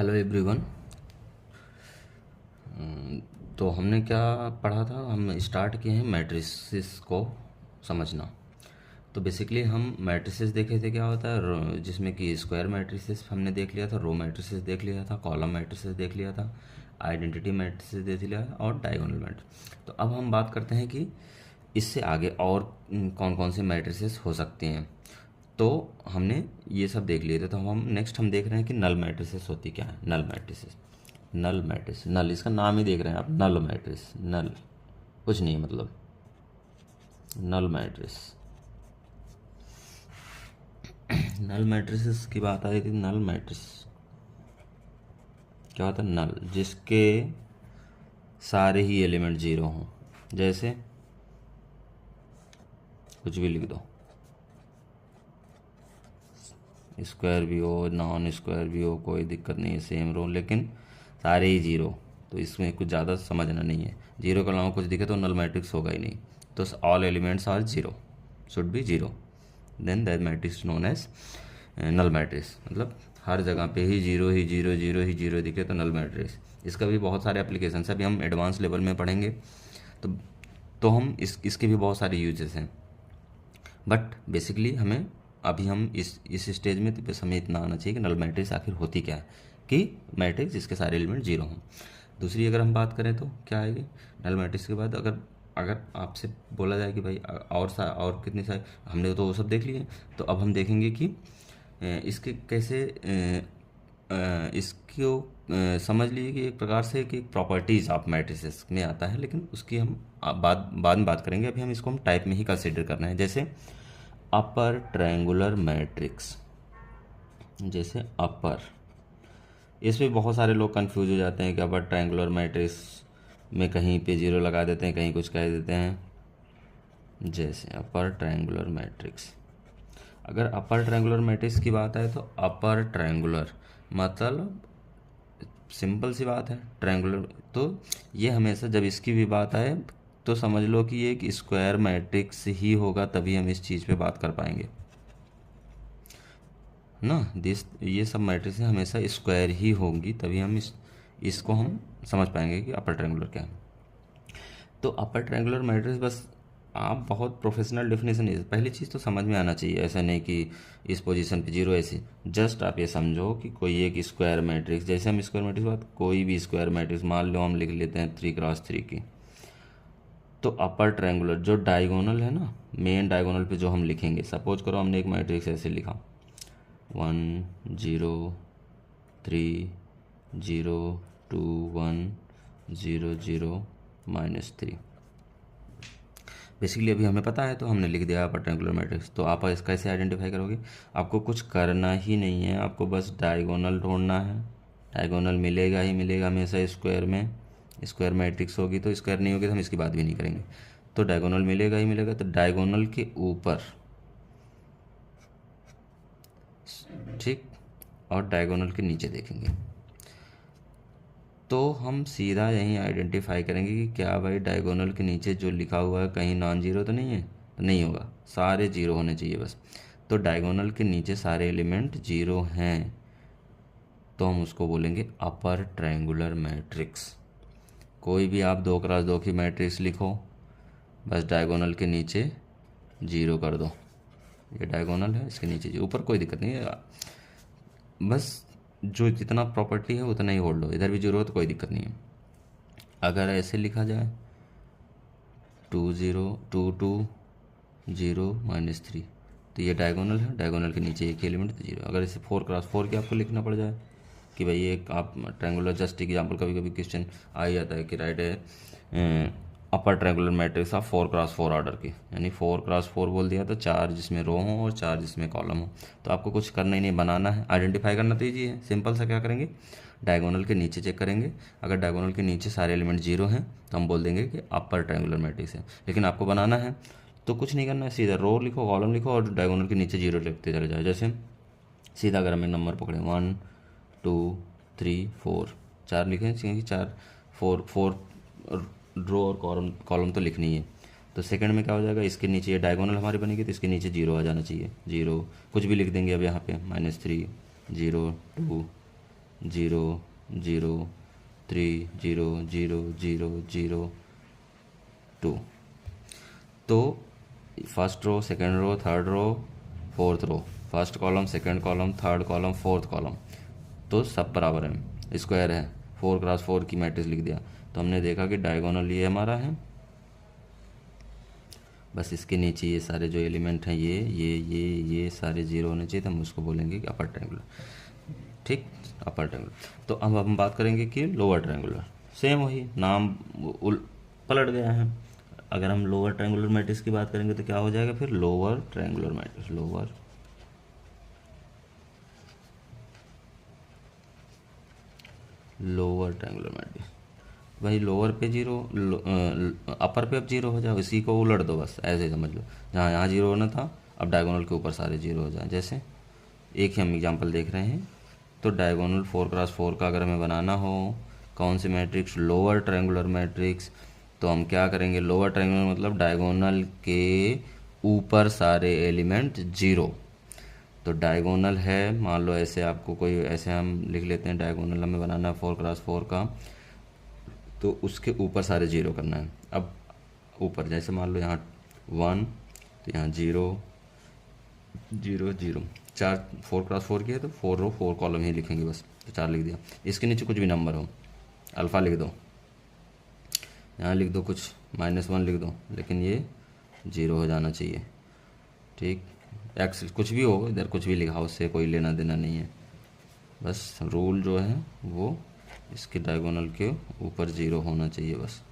Hello everyone. तो हमने क्या पढ़ा था, हम स्टार्ट किए हैं मैट्रिसेस को समझना। तो बेसिकली हम मैट्रिसेस देखे थे क्या होता है, जिसमें कि स्क्वायर मैट्रिसेस हमने देख लिया था, रो मैट्रिसेस देख लिया था, कॉलम मैट्रिसेस देख लिया था, आइडेंटिटी मैट्रिसेस देख लिया और डायगोनल मैट्रिक्स। तो अब हम बात करते हैं कि इससे आगे और कौन कौन से मैट्रिसेस हो सकते हैं। तो हमने ये सब देख लिए थे, तो हम नेक्स्ट हम देख रहे हैं कि नल मैट्रिसेस होती क्या है। नल मैट्रिसेस, नल मैट्रिस, नल इसका नाम ही देख रहे हैं आप, नल मैट्रिस, नल कुछ नहीं मतलब नल मैट्रिस। नल मैट्रिसेस की बात आई थी। नल मैट्रिस क्या होता है? नल जिसके सारे ही एलिमेंट जीरो हों। जैसे कुछ भी लिख दो, स्क्वायर भी हो, नॉन स्क्वायर भी हो, कोई दिक्कत नहीं है, सेम रो, लेकिन सारे ही जीरो। तो इसमें कुछ ज़्यादा समझना नहीं है। जीरो के अलावा कुछ दिखे तो नल मैट्रिक्स होगा ही नहीं। तो all elements are zero, should be zero, then that matrix known as null matrix. मतलब हर जगह पे ही जीरो ही जीरो, जीरो ही जीरो दिखे तो नल मैट्रिक्स। इसका भी बहुत सारे एप्लीकेशन है, अभी हम एडवांस लेवल में पढ़ेंगे। तो हम इसके भी बहुत सारे यूजेस हैं, बट बेसिकली हमें अभी हम इस स्टेज में तो बस हमें इतना आना चाहिए कि नल मैट्रिक्स आखिर होती क्या है, कि मैट्रिक्स जिसके सारे एलिमेंट जीरो हों। दूसरी अगर हम बात करें तो क्या आएगी नल मैट्रिक्स के बाद? अगर अगर आपसे बोला जाए कि भाई और कितनी सारी, हमने तो वो सब देख लिए। तो अब हम देखेंगे कि इसके कैसे इसको समझ लीजिए कि एक प्रकार से कि प्रॉपर्टीज़ ऑफ मैट्रिसेस में आता है, लेकिन उसकी हम बाद में बात करेंगे। अभी हम इसको हम टाइप में ही कंसिडर करना है। जैसे अपर ट्रायंगुलर मैट्रिक्स, जैसे अपर, इसमें बहुत सारे लोग कंफ्यूज हो जाते हैं कि अपर ट्रायंगुलर मैट्रिक्स में कहीं पे जीरो लगा देते हैं, कहीं कुछ कह देते हैं। जैसे अपर ट्रायंगुलर मैट्रिक्स, अगर अपर ट्रायंगुलर मैट्रिक्स की बात है तो अपर ट्रायंगुलर मतलब सिंपल सी बात है, ट्रायंगुलर। तो ये हमेशा जब इसकी भी बात आए तो समझ लो कि ये एक स्क्वायर मैट्रिक्स ही होगा, तभी हम इस चीज़ पे बात कर पाएंगे ना। ये सब मैट्रिक्स हमेशा स्क्वायर ही होंगी, तभी हम इसको हम समझ पाएंगे कि अपर ट्रायंगुलर क्या है। तो अपर ट्रायंगुलर मैट्रिक्स, बस आप बहुत प्रोफेशनल डेफिनेशन है, पहली चीज़ तो समझ में आना चाहिए। ऐसा नहीं कि इस पोजीशन पे जीरो, ऐसे जस्ट आप ये समझो कि कोई एक स्क्वायर मैट्रिक्स, जैसे हम स्क्वायर मैट्रिक्स बात, कोई भी स्क्वायर मैट्रिक्स मान लो हम लिख लेते हैं 3x3 की। तो अपर ट्रायंगुलर जो डायगोनल है ना, मेन डायगोनल पे जो हम लिखेंगे, सपोज करो हमने एक मैट्रिक्स ऐसे लिखा 1 0 3 0 2 1 0 0 -3। बेसिकली अभी हमें पता है तो हमने लिख दिया अपर ट्रायंगुलर मैट्रिक्स। तो आप इसका कैसे आइडेंटिफाई करोगे? आपको कुछ करना ही नहीं है, आपको बस डायगोनल ढूंढना है। डायगोनल मिलेगा ही मिलेगा हमेशा स्क्वायर में। स्क्वायर मैट्रिक्स होगी तो, स्क्वायर नहीं होगी तो हम इसकी बात भी नहीं करेंगे। तो डायगोनल मिलेगा ही मिलेगा। तो डायगोनल के ऊपर, ठीक, और डायगोनल के नीचे देखेंगे तो हम सीधा यहीं आइडेंटिफाई करेंगे कि क्या भाई डायगोनल के नीचे जो लिखा हुआ है कहीं नॉन जीरो तो नहीं है। तो नहीं होगा, सारे जीरो होने चाहिए बस। तो डायगोनल के नीचे सारे एलिमेंट जीरो हैं तो हम उसको बोलेंगे अपर ट्रायंगुलर मैट्रिक्स। कोई भी आप 2x2 की मैट्रिक्स लिखो, बस डायगोनल के नीचे जीरो कर दो। ये डायगोनल है, इसके नीचे जीरो, ऊपर कोई दिक्कत नहीं है, बस जो जितना प्रॉपर्टी है उतना ही होल्ड लो। इधर भी जीरो हो तो कोई दिक्कत नहीं है। अगर ऐसे लिखा जाए 2 0 2 2 0 -3, तो ये डायगोनल है, डायगोनल के नीचे एक एलिमेंट तो जीरो। अगर इसे 4x4 की आपको लिखना पड़ जाए कि भाई एक आप ट्रायंगुलर, जस्ट एग्जांपल कभी कभी क्वेश्चन आ ही जाता है कि राइट है upper triangular matrix of 4x4 order की, यानी 4x4 बोल दिया तो 4 जिसमें रो हो और 4 जिसमें कॉलम हो। तो आपको कुछ करना ही नहीं, बनाना है, आइडेंटिफाई करना तो ईजी है, सिंपल सा। क्या करेंगे? डायगोनल के नीचे चेक करेंगे। अगर डायगोनल के नीचे सारे एलिमेंट जीरो हैं तो हम बोल देंगे कि अपर ट्रायंगुलर मैट्रिक्स है। लेकिन आपको बनाना है तो कुछ नहीं करना है, सीधा रो लिखो, कॉलम लिखो और डायगोनल के नीचे जीरो लिखते चले जाओ। जैसे सीधा अगर हम एक नंबर पकड़े 1 2 3 4, 4 लिखें, क्योंकि 4 4 रो और कॉलम तो लिखनी है। तो सेकंड में क्या हो जाएगा, इसके नीचे ये डायगोनल हमारी बनेगी तो इसके नीचे जीरो आ जाना चाहिए। जीरो कुछ भी लिख देंगे अब यहाँ पे -3 0 2 0 0 3 0 0 0 0 2। तो first row, second row, third row, fourth row, first column, second column, third column, fourth column, तो सब बराबर है, स्क्वायर है, 4x4 की मैट्रिक्स लिख दिया। तो हमने देखा कि डायगोनल ये हमारा है, बस इसके नीचे ये सारे जो एलिमेंट हैं ये सारे जीरो होने चाहिए, तो हम उसको बोलेंगे कि अपर ट्रायंगुलर। ठीक, अपर ट्रायंगुलर। तो अब हम बात करेंगे कि लोअर ट्रायंगुलर। सेम वही नाम पलट गया है। अगर हम लोअर ट्रायंगुलर मैट्रिक्स की बात करेंगे तो क्या हो जाएगा फिर, lower triangular matrix, lower triangular matrix. भाई लोअर पे जीरो, अपर पे अब जीरो हो जाए, इसी को उलट दो, बस ऐसे समझ लो, जहाँ यहाँ जीरो होना था अब डायगोनल के ऊपर सारे जीरो हो जाए। जैसे एक ही हम एग्जांपल देख रहे हैं, तो डायगोनल 4x4 का अगर हमें बनाना हो कौन सी मैट्रिक्स, लोअर ट्रायंगुलर मैट्रिक्स, तो हम क्या करेंगे, लोअर ट्रायंगुलर मतलब डायगोनल के ऊपर सारे एलिमेंट जीरो। तो डायगोनल है, मान लो ऐसे आपको कोई, ऐसे हम लिख लेते हैं, डायगोनल हमें बनाना है 4x4 का, तो उसके ऊपर सारे जीरो करना है। अब ऊपर जैसे मान लो यहाँ 1, तो यहाँ 0 0 0, 4, 4x4 की है तो 4 रो 4 कॉलम ही लिखेंगे बस, तो 4 लिख दिया। इसके नीचे कुछ भी नंबर हो, अल्फ़ा लिख दो, यहाँ लिख दो कुछ -1 लिख दो, लेकिन ये 0 हो जाना चाहिए। ठीक, एक्स कुछ भी हो, इधर कुछ भी लिखा, उससे कोई लेना देना नहीं है, बस रूल जो है वो इसके डायगोनल के ऊपर 0 होना चाहिए बस।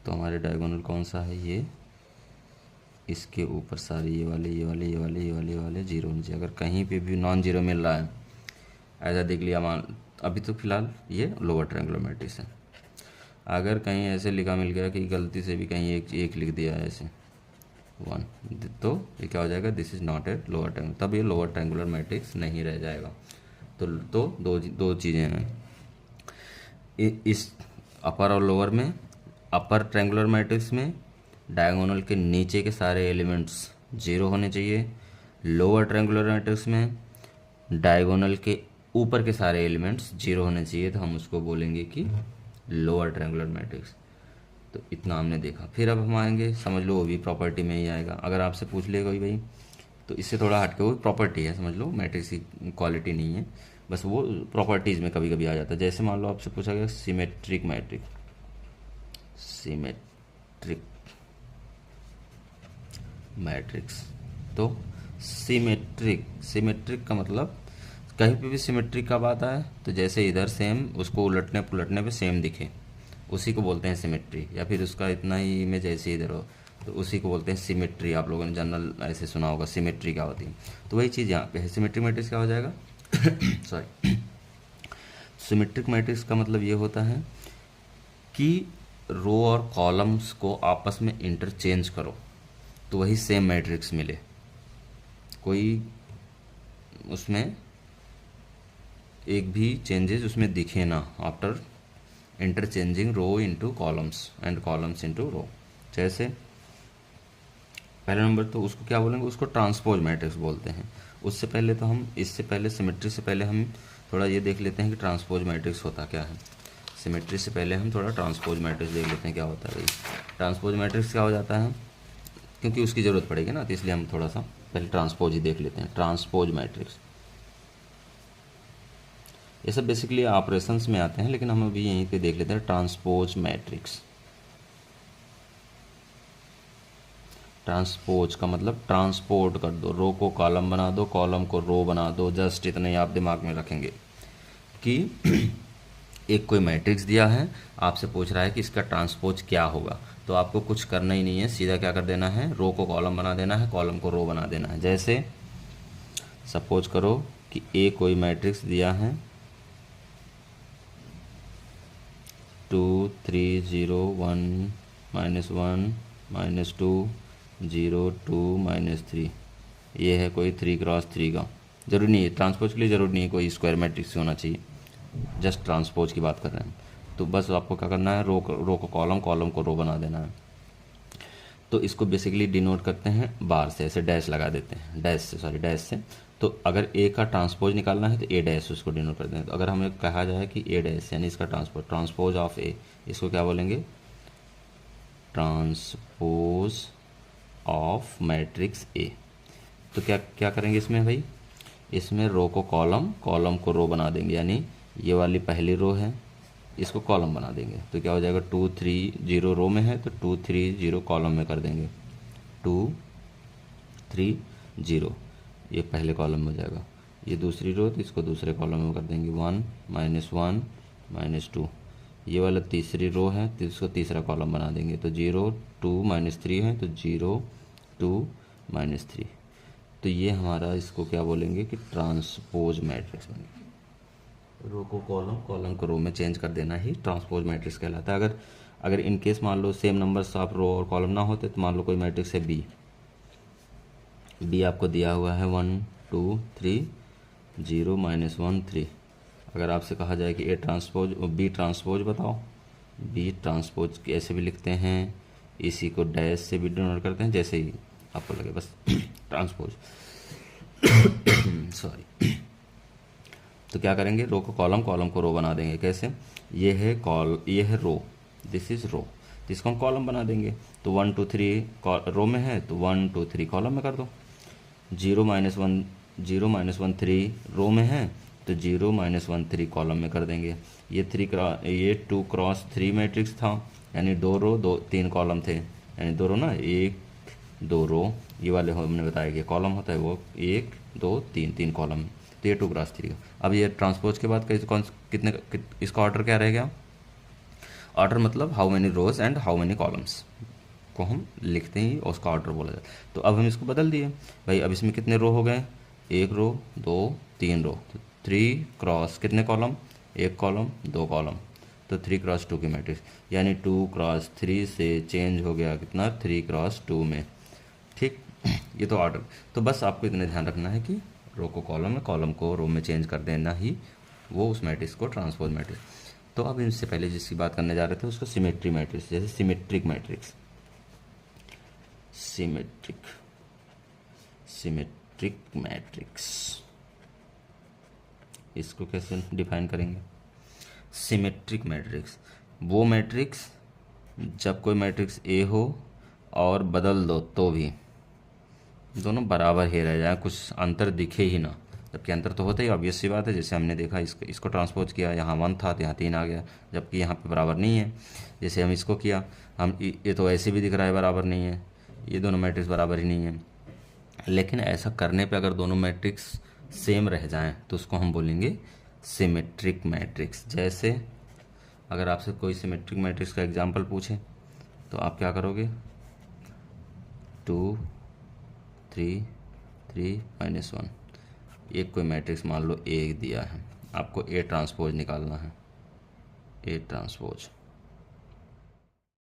तो हमारे डायगोनल कौन सा है, ये, इसके ऊपर सारे ये वाले 0 होने चाहिए। अगर कहीं पे भी नॉन जीरो मिल रहा है, ऐसा देख लिया, मान अभी तो फिलहाल ये लोअर ट्रायंगुलर मैट्रिक्स है। अगर कहीं ऐसे लिखा मिल गया कि गलती से भी कहीं एक लिख दिया है ऐसे 1, तो ये क्या हो जाएगा, this is not a lower triangular, तब ये लोअर ट्रायंगुलर मैट्रिक्स नहीं रह जाएगा। तो दो चीज़ें हैं इस अपर और लोअर में। अपर ट्रायंगुलर मैट्रिक्स में डायगोनल के नीचे के सारे एलिमेंट्स जीरो होने चाहिए, लोअर ट्रायंगुलर मैट्रिक्स में डायगोनल के ऊपर के सारे एलिमेंट्स जीरो होने चाहिए, तो हम उसको बोलेंगे कि लोअर ट्रायंगुलर मैट्रिक्स। तो इतना हमने देखा। फिर अब हम आएंगे, समझ लो वो भी प्रॉपर्टी में ही आएगा। अगर आपसे पूछ ले कोई भाई, तो इससे थोड़ा हटके वो प्रॉपर्टी है, समझ लो मैट्रिक्स की क्वालिटी नहीं है, बस वो प्रॉपर्टीज़ में कभी कभी आ जाता है। जैसे मान लो आपसे पूछा गया सिमेट्रिक मैट्रिक्स, सिमेट्रिक मैट्रिक्स, तो सिमेट्रिक का मतलब कहीं पे भी सिमेट्रिक का बात आए तो जैसे इधर सेम, उसको उलटने पुलटने पे सेम दिखे, उसी को बोलते हैं सिमेट्री। या फिर उसका इतना ही इमेज ऐसे इधर हो, तो उसी को बोलते हैं सिमेट्री। आप लोगों ने जनरल ऐसे सुना होगा सिमेट्री क्या होती है, तो वही चीज़ यहाँ पे है। सिमेट्रिक मैट्रिक्स क्या हो जाएगा सॉरी, सिमेट्रिक मैट्रिक्स का मतलब ये होता है कि रो और कॉलम्स को आपस में इंटरचेंज करो तो वही सेम मैट्रिक्स मिले, कोई उसमें एक भी चेंजेस उसमें दिखे ना after interchanging row into columns and columns into row. जैसे पहले नंबर तो उसको क्या बोलेंगे, उसको ट्रांसपोज मैट्रिक्स बोलते हैं। उससे पहले तो हम, इससे पहले सिमेट्री से पहले हम थोड़ा ये देख लेते हैं कि ट्रांसपोज मैट्रिक्स होता क्या है। सिमेट्री से पहले हम थोड़ा ट्रांसपोज मैट्रिक्स देख लेते हैं क्या होता है भाई। ट्रांसपोज मैट्रिक्स क्या हो जाता है, क्योंकि उसकी ज़रूरत पड़ेगी ना, तो इसलिए हम थोड़ा सा पहले ट्रांसपोज ही देख लेते हैं। ट्रांसपोज मैट्रिक्स ये सब बेसिकली ऑपरेशंस में आते हैं, लेकिन हम अभी यहीं पे देख लेते हैं ट्रांसपोज मैट्रिक्स। ट्रांसपोज का मतलब ट्रांसपोर्ट कर दो, रो को कॉलम बना दो, कॉलम को रो बना दो। जस्ट इतना ही आप दिमाग में रखेंगे कि एक कोई मैट्रिक्स दिया है, आपसे पूछ रहा है कि इसका ट्रांसपोज क्या होगा, तो आपको कुछ करना ही नहीं है, सीधा क्या कर देना है, रो को कॉलम बना देना है, कॉलम को रो बना देना है। जैसे सपोज करो कि ए कोई मैट्रिक्स दिया है 2 3 0 1 -1 -2 0 2 -3, ये है कोई 3x3 का। जरूरी नहीं है ट्रांसपोज के लिए, जरूरी नहीं है कोई स्क्वायर मैट्रिक्स होना चाहिए, जस्ट ट्रांसपोज की बात कर रहे हैं। तो बस आपको क्या करना है, रो को कॉलम, कॉलम को रो बना देना है। तो इसको बेसिकली डिनोट करते हैं बार से, ऐसे डैश लगा देते हैं, डैश से। तो अगर ए का ट्रांसपोज निकालना है तो ए डैश उसको डिनोट करते हैं। तो अगर हमें कहा जाए कि ए डैश यानी इसका ट्रांसपोज ऑफ ए, इसको क्या बोलेंगे, ट्रांसपोज ऑफ मैट्रिक्स ए। तो क्या क्या करेंगे इसमें भाई, इसमें रो को कॉलम, कॉलम को रो बना देंगे, यानी ये वाली पहली रो है इसको कॉलम बना देंगे। तो क्या हो जाएगा, 2 3 0 रो में है तो 2 3 0 कॉलम में कर देंगे, 2 3 0 ये पहले कॉलम में हो जाएगा। ये दूसरी रो तो इसको दूसरे कॉलम में कर देंगे, 1 -1 -2। ये वाला तीसरी रो है तो इसको तीसरा कॉलम बना देंगे, तो 0 2 -3 है तो 0 2 -3। तो ये हमारा इसको क्या बोलेंगे कि ट्रांसपोज मैट्रिक्स बनेगी। रो को कॉलम, कॉलम को रो में चेंज कर देना ही ट्रांसपोज मैट्रिक्स कहलाता है। अगर इन केस मान लो सेम नंबर्स आप रो और कॉलम ना होते, तो मान लो कोई मैट्रिक्स है बी आपको दिया हुआ है 1 2 3 0 -1 3। अगर आपसे कहा जाए कि ए ट्रांसपोज बी ट्रांसपोज बताओ, बी ट्रांसपोज कैसे भी लिखते हैं, इसी को डैश से भी डिनोट करते हैं, जैसे ही आपको लगे बस ट्रांसपोज सॉरी। तो क्या करेंगे, रो को कॉलम, कॉलम को रो बना देंगे। कैसे, ये है रो, दिस इज रो, तो इसको हम कॉलम बना देंगे। तो 1 2 3 रो में है तो 1 2 3 कॉलम में कर दो। 0 -1 3 रो में है तो 0 -1 3 कॉलम में कर देंगे। ये 2 क्रॉस 3 मैट्रिक्स था, यानी 2 रो 3 कॉलम थे, यानी 2 रो ना, 1 2 रो, ये वाले हमने बताया कि कॉलम होता है वो 1 2 3 कॉलम। तो ये 2 क्रॉस 3 का। अब ये ट्रांसपोज के बाद इसका ऑर्डर क्या रहेगा, ऑर्डर मतलब how many rows and how many columns को हम लिखते ही और उसका ऑर्डर बोला जाता है। तो अब हम इसको बदल दिए भाई, अब इसमें कितने रो हो गए, 1 रो 2 3 रो, तो 3 क्रॉस कितने कॉलम, 1 कॉलम 2 कॉलम, तो 3 क्रॉस 2 की मैट्रिक्स, यानी 2 क्रॉस 3 से चेंज हो गया कितना, 3 क्रॉस 2 में। ठीक, ये तो ऑर्डर। तो बस आपको इतना ध्यान रखना है कि रो को कॉलम में, कॉलम को रो में चेंज कर देना ही वो उस मैट्रिक्स को ट्रांसपोज मैट्रिक्स। तो अब इनसे पहले जिसकी बात करने जा रहे थे उसको सिमेट्री मैट्रिक्स, जैसे सिमेट्रिक मैट्रिक्स, सिमेट्रिक मैट्रिक्स, इसको कैसे डिफाइन करेंगे। सिमेट्रिक मैट्रिक्स वो मैट्रिक्स जब कोई मैट्रिक्स ए हो और बदल दो तो भी दोनों बराबर ही रह जाए, कुछ अंतर दिखे ही ना, जबकि अंतर तो होता ही, ऑब्वियस सी बात है। जैसे हमने देखा इसको ट्रांसपोज किया, यहाँ 1 था तो यहाँ 3 आ गया, जबकि यहाँ पे बराबर नहीं है। जैसे हम इसको किया, हम ये तो ऐसे भी दिख रहा है बराबर नहीं है, ये दोनों मैट्रिक्स बराबर ही नहीं है। लेकिन ऐसा करने पे अगर दोनों मैट्रिक्स सेम रह जाएं तो उसको हम बोलेंगे सिमेट्रिक मैट्रिक्स। जैसे अगर आपसे कोई सिमेट्रिक मैट्रिक्स का एग्जांपल पूछे तो आप क्या करोगे, 2 3 3 -1, एक कोई मैट्रिक्स मान लो ए दिया है, आपको ए ट्रांसपोज निकालना है, ए ट्रांसपोज